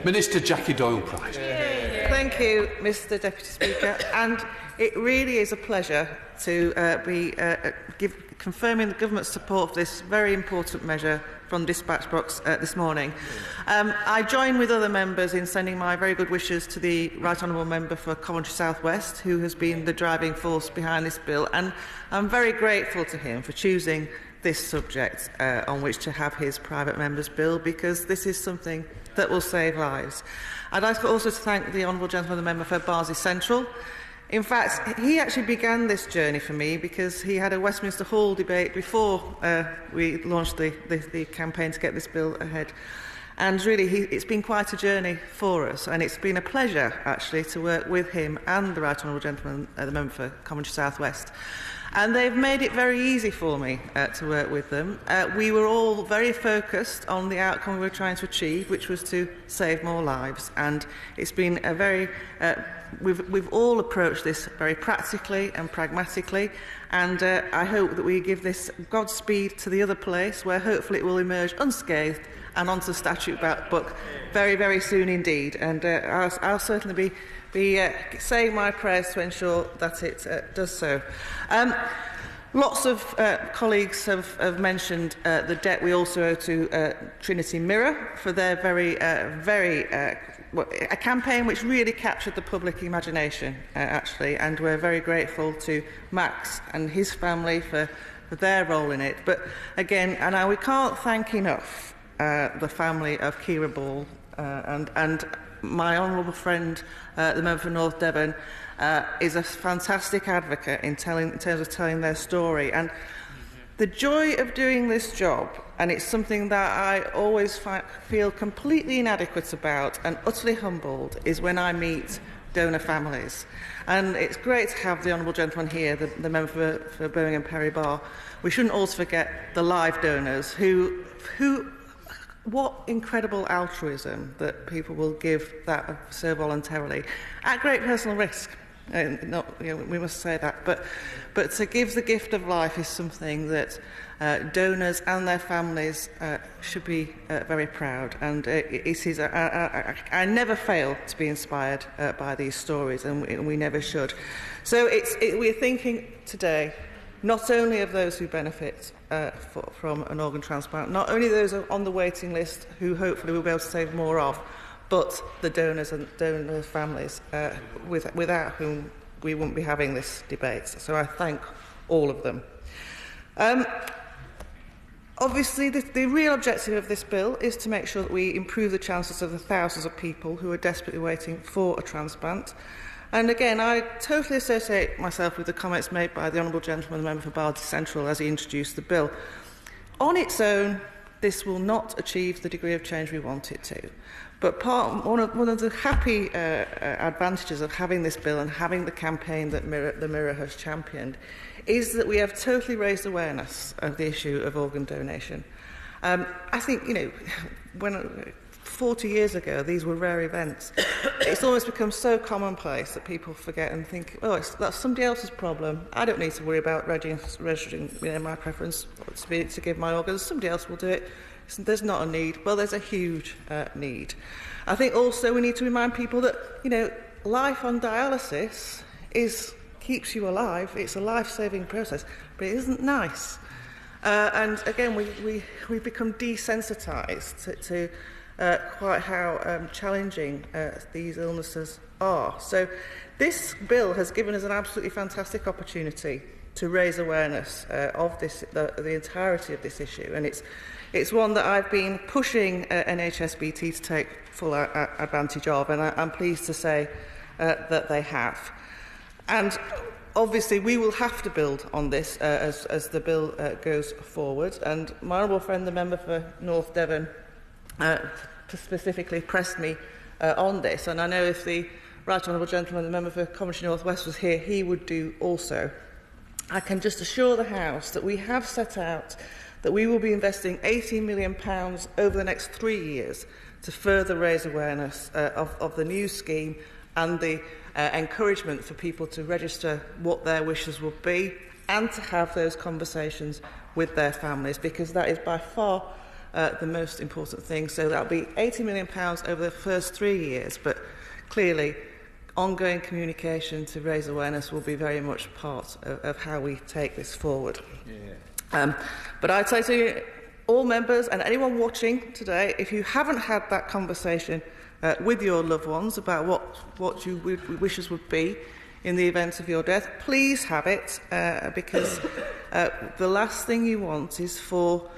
Minister Jackie Doyle-Price. Thank you, Mr Deputy Speaker. And it really is a pleasure to be confirming the government's support for this very important measure from dispatch box this morning. I join with other members in sending my very good wishes to the Right Honourable Member for Coventry South West, who has been the driving force behind this bill, and I'm very grateful to him for choosing this subject on which to have his private member's bill, because this is something that will save lives. I'd like also to thank the Honourable Gentleman, the member for Barnsley Central. In fact, he actually began this journey for me because he had a Westminster Hall debate before we launched the campaign to get this bill ahead. And really, it's been quite a journey for us, and it's been a pleasure, actually, to work with him and the Right Honourable Gentleman, the member for Coventry South West. And they've made it very easy for me to work with them. We were all very focused on the outcome we were trying to achieve, which was to save more lives. And it's been a very... We've all approached this very practically and pragmatically, and I hope that we give this Godspeed to the other place, where hopefully it will emerge unscathed and onto the statute book very, very soon indeed. And I'll certainly be saying my prayers to ensure that it does so. Lots of colleagues have mentioned the debt we also owe to Trinity Mirror for their a campaign which really captured the public imagination, actually, and we're very grateful to Max and his family for their role in it. But again, and we can't thank enough the family of Kira Ball and my honourable friend, the member for North Devon, is a fantastic advocate in terms of telling their story. And the joy of doing this job, and it's something that I always feel completely inadequate about and utterly humbled, is when I meet donor families. And it's great to have the honourable gentleman here, the member for Birmingham Perry Bar. We shouldn't also forget the live donors who what incredible altruism that people will give that so voluntarily at great personal risk. We must say that, but to give the gift of life is something that donors and their families should be very proud. And I never fail to be inspired by these stories, and we never should. So we're thinking today not only of those who benefit from an organ transplant, not only those on the waiting list who hopefully we'll be able to save more of, but the donors and donor families without whom we wouldn't be having this debate. So I thank all of them. Obviously, the real objective of this bill is to make sure that we improve the chances of the thousands of people who are desperately waiting for a transplant. And again, I totally associate myself with the comments made by the Honourable Gentleman, the member for Barnsley Central, as he introduced the bill. On its own, this will not achieve the degree of change we want it to. But one of the happy advantages of having this bill and having the campaign that the Mirror has championed is that we have totally raised awareness of the issue of organ donation. I think, when 40 years ago, these were rare events. It's almost become so commonplace that people forget and think, that's somebody else's problem. I don't need to worry about registering my preference to give my organs. Somebody else will do it. There's not a need. Well, there's a huge need. I think also we need to remind people that, life on dialysis keeps you alive. It's a life-saving process, but it isn't nice. And again, we've become desensitised to quite how challenging these illnesses are. So this bill has given us an absolutely fantastic opportunity to raise awareness of the entirety of this issue, and it's one that I've been pushing NHSBT to take full advantage of, and I'm pleased to say that they have. And obviously we will have to build on this as the bill goes forward, and my honourable friend, the member for North Devon, specifically pressed me on this, and I know if the Right Honourable Gentleman, the member for Coventry North West, was here, he would do also. I can just assure the House that we have set out that we will be investing £18 million over the next 3 years to further raise awareness of the new scheme and the encouragement for people to register what their wishes will be and to have those conversations with their families, because that is by far the most important thing. So that'll be £80 million over the first 3 years, but clearly ongoing communication to raise awareness will be very much part of how we take this forward. Yeah. But I'd say to all members and anyone watching today, if you haven't had that conversation with your loved ones about what your wishes would be in the event of your death, please have it, because the last thing you want is for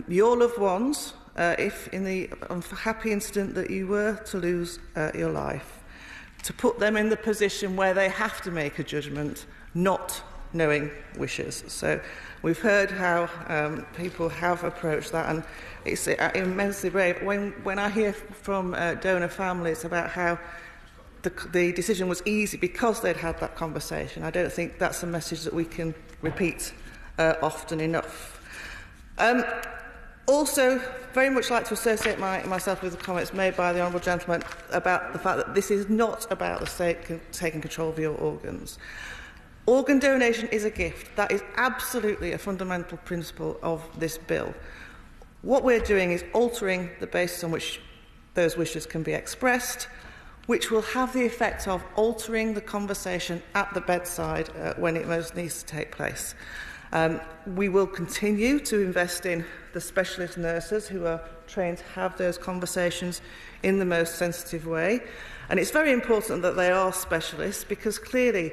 your loved ones, if in the unhappy incident that you were to lose your life, to put them in the position where they have to make a judgment, not knowing wishes. So we've heard how people have approached that, and it's immensely brave. When I hear from donor families about how the decision was easy because they'd had that conversation, I don't think that's a message that we can repeat often enough. Also, very much like to associate myself with the comments made by the Honourable Gentleman about the fact that this is not about the state taking control of your organs. Organ donation is a gift. That is absolutely a fundamental principle of this bill. What we're doing is altering the basis on which those wishes can be expressed, which will have the effect of altering the conversation at the bedside when it most needs to take place. We will continue to invest in the specialist nurses who are trained to have those conversations in the most sensitive way. And it's very important that they are specialists, because clearly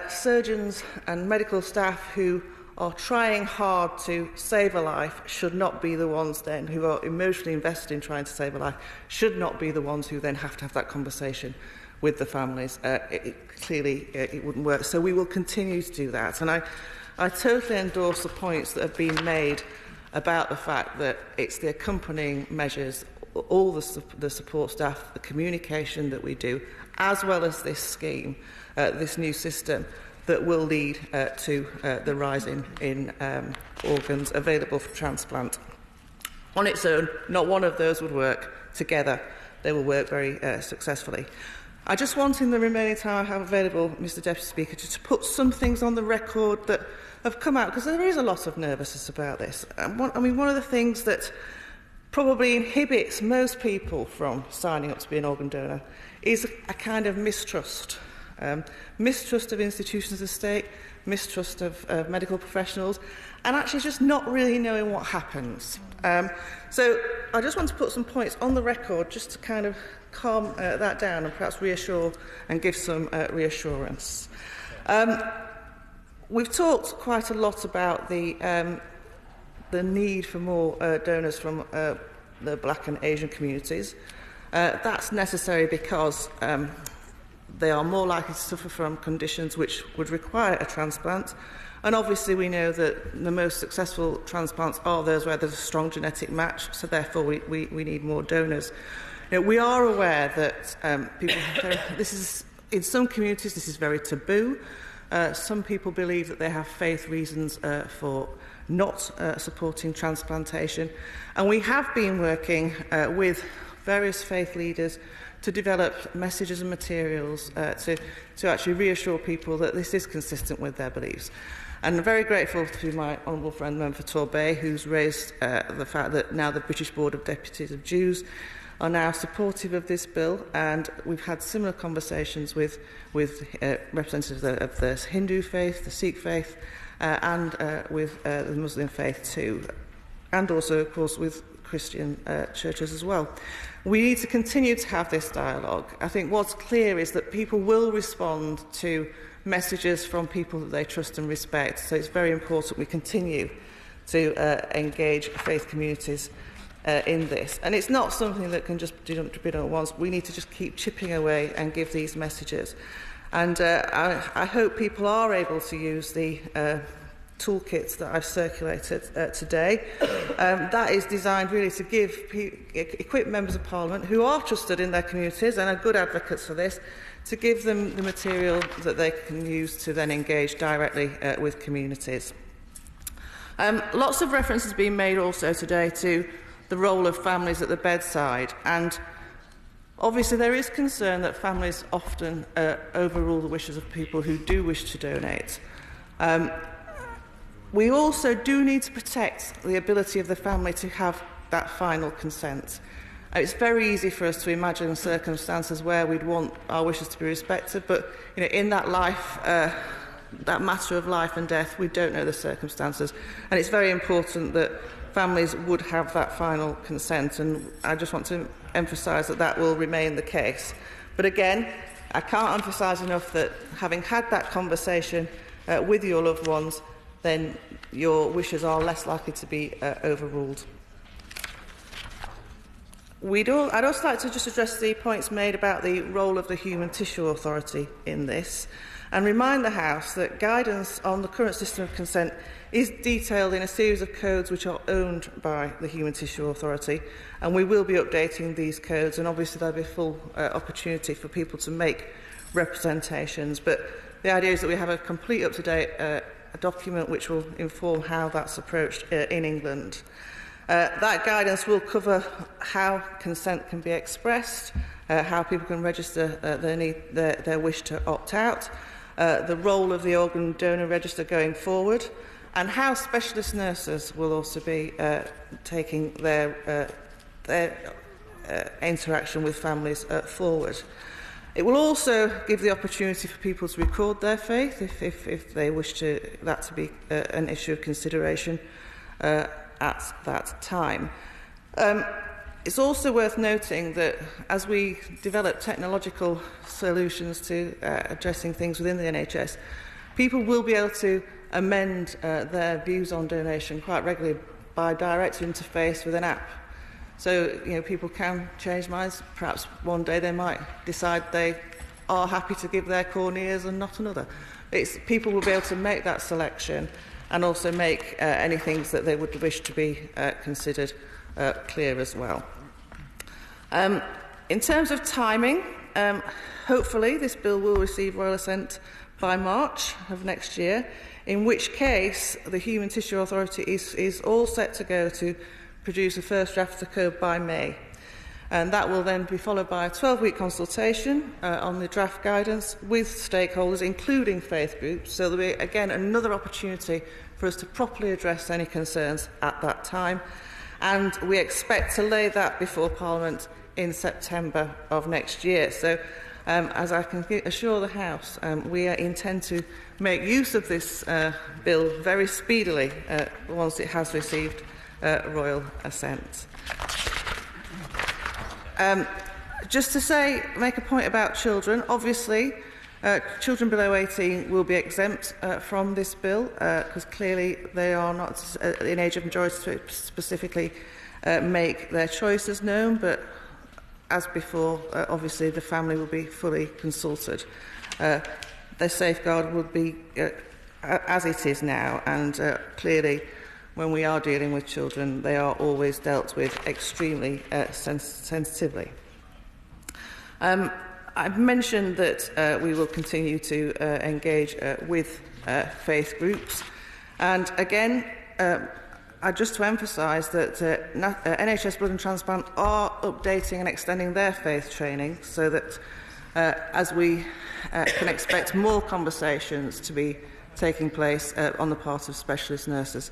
surgeons and medical staff who are trying hard to save a life should not be the ones then who are emotionally invested in trying to save a life, should not be the ones who then have to have that conversation with the families. Clearly it wouldn't work. So we will continue to do that. And I totally endorse the points that have been made about the fact that it's the accompanying measures, all the support staff, the communication that we do, as well as this scheme, this new system, that will lead to the rise in organs available for transplant. On its own, not one of those would work. Together, they will work very successfully. I just want, in the remaining time I have available, Mr Deputy Speaker, to put some things on the record that have come out, because there is a lot of nervousness about this. One of the things that probably inhibits most people from signing up to be an organ donor is a kind of mistrust. Mistrust of institutions of the state, mistrust of medical professionals, and actually just not really knowing what happens. So I just want to put some points on the record just to kind of calm that down and perhaps reassure and give some reassurance. We've talked quite a lot about the need for more donors from the Black and Asian communities. That's necessary because they are more likely to suffer from conditions which would require a transplant. And obviously we know that the most successful transplants are those where there's a strong genetic match, so therefore we need more donors. You know, we are aware that people this is, in some communities this is very taboo. Some people believe that they have faith reasons for not supporting transplantation. And we have been working with various faith leaders to develop messages and materials to actually reassure people that this is consistent with their beliefs. And I'm very grateful to my honourable friend, Member for Torbay, who's raised the fact that now the British Board of Deputies of Jews are now supportive of this bill, and we've had similar conversations with representatives of the Hindu faith, the Sikh faith, and with the Muslim faith too, and also, of course, with Christian churches as well. We need to continue to have this dialogue. I think what's clear is that people will respond to messages from people that they trust and respect, so it's very important we continue to engage faith communities in this. And it's not something that can just be done at once. We need to just keep chipping away and give these messages. And I hope people are able to use the toolkits that I've circulated today. That is designed really to equip members of Parliament who are trusted in their communities and are good advocates for this, to give them the material that they can use to then engage directly with communities. Lots of references being made also today to the role of families at the bedside, and obviously there is concern that families often overrule the wishes of people who do wish to donate. We also do need to protect the ability of the family to have that final consent. It's very easy for us to imagine circumstances where we'd want our wishes to be respected, but in that life, that matter of life and death, we don't know the circumstances, and it's very important that families would have that final consent, and I just want to emphasise that that will remain the case. But again, I can't emphasise enough that having had that conversation with your loved ones, then your wishes are less likely to be overruled. I'd also like to just address the points made about the role of the Human Tissue Authority in this, and remind the House that guidance on the current system of consent is detailed in a series of codes which are owned by the Human Tissue Authority, and we will be updating these codes, and obviously there'll be a full opportunity for people to make representations, but the idea is that we have a complete up-to-date document which will inform how that's approached in England. That guidance will cover how consent can be expressed, how people can register their wish to opt out, the role of the organ donor register going forward, and how specialist nurses will also be taking their interaction with families forward. It will also give the opportunity for people to record their faith if they wish that to be an issue of consideration at that time. It's also worth noting that as we develop technological solutions to addressing things within the NHS, people will be able to amend their views on donation quite regularly by direct interface with an app. So, people can change minds. Perhaps one day they might decide they are happy to give their corneas and not another. People will be able to make that selection and also make any things that they would wish to be considered clear as well. In terms of timing, hopefully this bill will receive royal assent by March of next year, in which case the Human Tissue Authority is all set to go to produce a first draft of the code by May. And that will then be followed by a 12-week consultation on the draft guidance with stakeholders, including faith groups. So there'll be, again, another opportunity for us to properly address any concerns at that time. And we expect to lay that before Parliament in September of next year. So, as I can assure the House, we intend to make use of this bill very speedily once it has received royal assent. Just to make a point about children, obviously children below 18 will be exempt from this bill because clearly they are not in age of majority to specifically make their choices known, but as before, obviously the family will be fully consulted. Their safeguard would be as it is now, and clearly when we are dealing with children, they are always dealt with extremely sensitively. I've mentioned that we will continue to engage with faith groups, and again, just to emphasise that NHS Blood and Transplant are updating and extending their faith training so that as we can expect more conversations to be taking place on the part of specialist nurses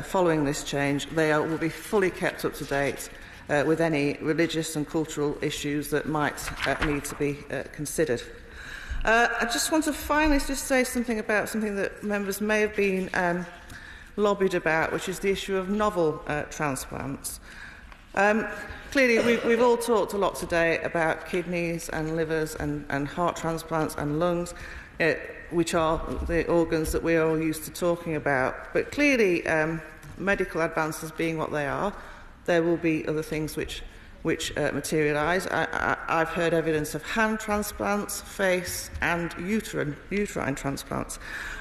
following this change, they will be fully kept up to date with any religious and cultural issues that might need to be considered. I just want to finally just say something about something that members may have been lobbied about, which is the issue of novel transplants. Clearly, we've all talked a lot today about kidneys and livers and heart transplants and lungs, which are the organs that we are all used to talking about. But clearly, medical advances being what they are, there will be other things which materialise. I've heard evidence of hand transplants, face and uterine transplants.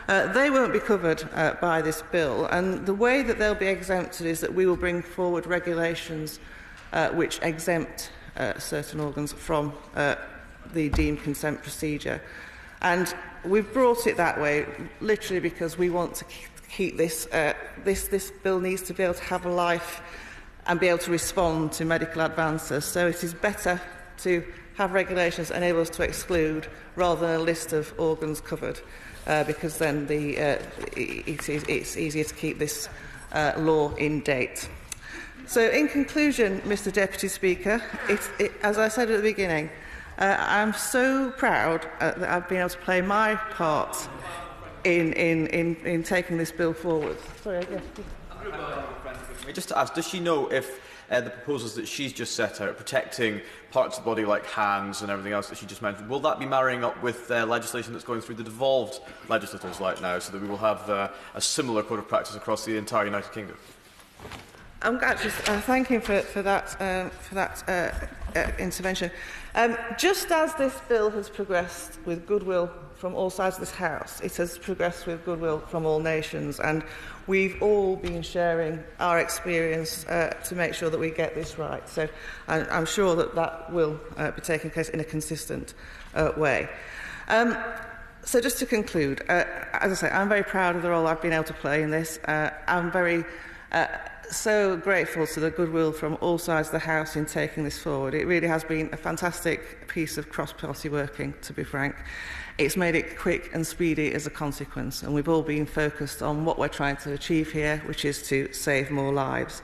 They won't be covered by this bill, and the way that they'll be exempted is that we will bring forward regulations which exempt certain organs from the deemed consent procedure. And we've brought it that way literally because we want to keep this, this bill needs to be able to have a life and be able to respond to medical advances. So it is better to have regulations that enable us to exclude rather than a list of organs covered, because then it's easier to keep this law in date. So, in conclusion, Mr Deputy Speaker, as I said at the beginning, I'm so proud that I've been able to play my part in taking this bill forward. Sorry, yes. Just to ask, does she know if the proposals that she's just set out, protecting parts of the body like hands and everything else that she just mentioned, will that be marrying up with legislation that's going through the devolved legislators right now, so that we will have a similar code of practice across the entire United Kingdom? I'm actually thanking for that intervention. Just as this bill has progressed with goodwill from all sides of this House, it has progressed with goodwill from all nations, and we've all been sharing our experience to make sure that we get this right. So I'm sure that will be taking place in a consistent way. So just to conclude, as I say, I'm very proud of the role I've been able to play in this. I'm very so grateful to the goodwill from all sides of the House in taking this forward. It really has been a fantastic piece of cross-party working, to be frank. It's made it quick and speedy as a consequence, and we've all been focused on what we're trying to achieve here, which is to save more lives.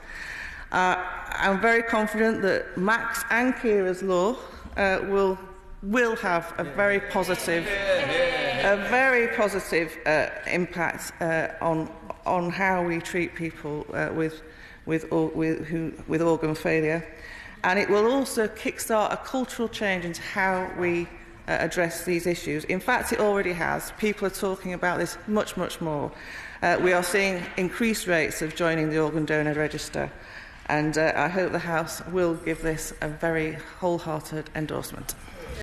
I'm very confident that Max and Kira's law will have a very positive impact on how we treat people with organ failure, and it will also kickstart a cultural change into how we address these issues. In fact, it already has. People are talking about this much more. We are seeing increased rates of joining the organ donor register, and I hope the House will give this a very wholehearted endorsement.